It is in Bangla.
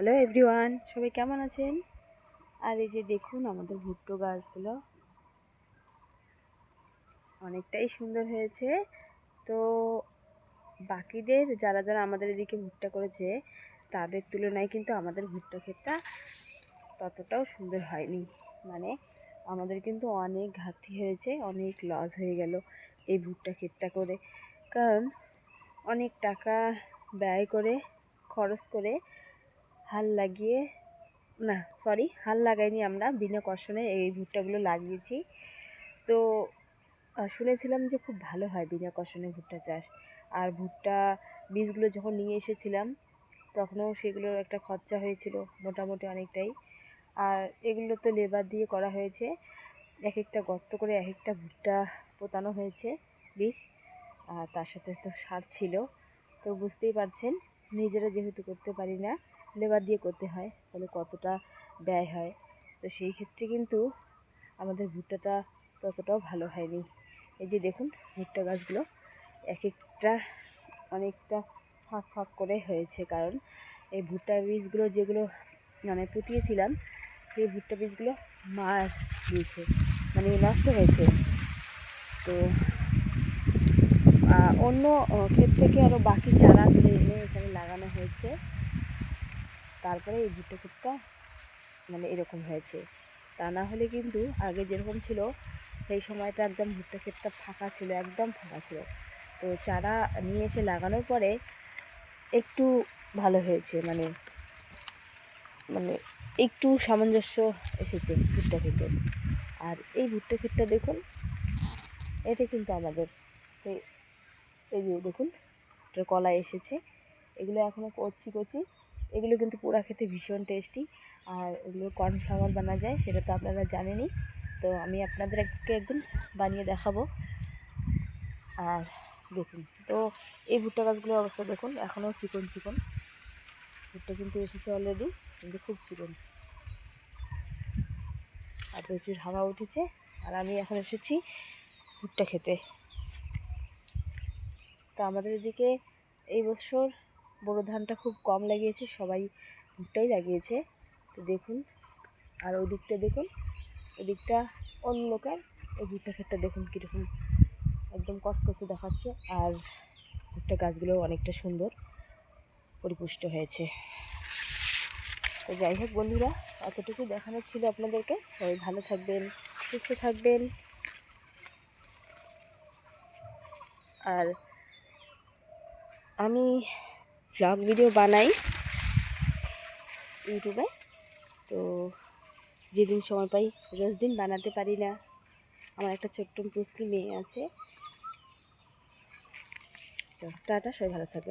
হ্যালো এভরিওয়ান, সবাই কেমন আছেন? আর এই যে দেখুন আমাদের ভুট্টো গাছগুলো অনেকটাই সুন্দর হয়েছে। তো বাকিদের যারা যারা আমাদের এদিকে ভুট্টা করেছে তাদের তুলনায় কিন্তু আমাদের ভুট্টা ক্ষেতটা ততটাও সুন্দর হয়নি। মানে আমাদের কিন্তু অনেক ঘাটতি হয়েছে, অনেক লস হয়ে গেল এই ভুট্টা ক্ষেতটা করে। কারণ অনেক টাকা ব্যয় করে খরচ করে হাল লাগিয়ে হাল লাগাইনি, আমরা বিনা কর্ষণে এই ভুট্টাগুলো লাগিয়েছি। তো শুনেছিলাম যে খুব ভালো হয় বিনা কর্ষণে ভুট্টা চাষ। আর ভুট্টা বীজগুলো যখন নিয়ে এসেছিলাম তখনও সেগুলোর একটা খরচা হয়েছিল মোটামুটি অনেকটাই। আর এগুলো তো লেবার দিয়ে করা হয়েছে, এক একটা গর্ত করে এক একটা ভুট্টা পোতানো হয়েছে বীজ, আর তার সাথে তো সার ছিল। তো বুঝতেই পারছেন, নিজেরা যেহেতু করতে পারি না, লেবার দিয়ে করতে হয়, তাহলে কতটা ব্যয় হয়। তো সেই ক্ষেত্রে কিন্তু আমাদের ভুট্টাটা ততটাও ভালো হয়নি। এই যে দেখুন ভুট্টা গাছগুলো এক একটা অনেকটা ফাঁক ফাঁক করে হয়েছে, কারণ এই ভুট্টা বীজগুলো যেগুলো পুঁতিয়েছিলাম সেই ভুট্টা বীজগুলো মার দিয়েছে, নষ্ট হয়েছে। তো অন্য ক্ষেত থেকে আরও বাকি চারা তুলে এনে এখানে লাগানো হয়েছে, তারপরে এই ভুট্টা ক্ষেতটা এরকম হয়েছে। তা না হলে কিন্তু আগে যেরকম ছিল সেই সময়টা একদম ভুট্টা ক্ষেতটা ফাঁকা ছিল, একদম ফাঁকা ছিল। তো চারা নিয়ে এসে লাগানোর পরে একটু ভালো হয়েছে, মানে একটু সামঞ্জস্য এসেছে ভুট্টা ক্ষেতে। আর এই ভুট্টা ক্ষেতটা দেখুন, এতে কিন্তু আমাদের এই যে দেখুন কলা এসেছে, এগুলো এখনও কচি কচি, এগুলো কিন্তু পোড়া খেতে ভীষণ টেস্টি। আর এগুলো কর্নফ্লাওয়ার বানা যায়, সেটা তো আপনারা জানেনই। তো আমি আপনাদের একদিন বানিয়ে দেখাবো। আর দেখুন, তো এই ভুট্টা গাছগুলোর অবস্থা দেখুন, এখনও চিকন চিকন ভুট্টা কিন্তু এসেছে অলরেডি, কিন্তু খুব চিকন। আর প্রচুর হাওয়া উঠেছে। আর আমি এখন এসেছি ভুট্টা খেতে। তো আমাদের এদিকে এই বছর বোরো ধানটা খুব কম লাগিয়েছে, সবাই ভুট্টাই লাগিয়েছে। তো দেখুন, আর ওই দিকটা দেখুন, ওই দিকটা অন্য লোকের। এই ভুট্টা ক্ষেতটা দেখুন কীরকম একদম কসকসে দেখাচ্ছে। আর ভুট্টা গাছগুলোও অনেকটা সুন্দর পরিপুষ্ট হয়েছে। তো যাই হোক বন্ধুরা, এতটুকু দেখানো ছিল আপনাদেরকে। সবাই ভালো থাকবেন, সুস্থ থাকবেন। আর আমি ব্লগ ভিডিও বানাই ইউটিউবে, তো যেদিন সময় পাই রোজ দিন বানাতে পারি না। আমার একটা ছোট্ট পুচকি মেয়ে আছে। তো টাটা, সবাই ভালো থাকবেন।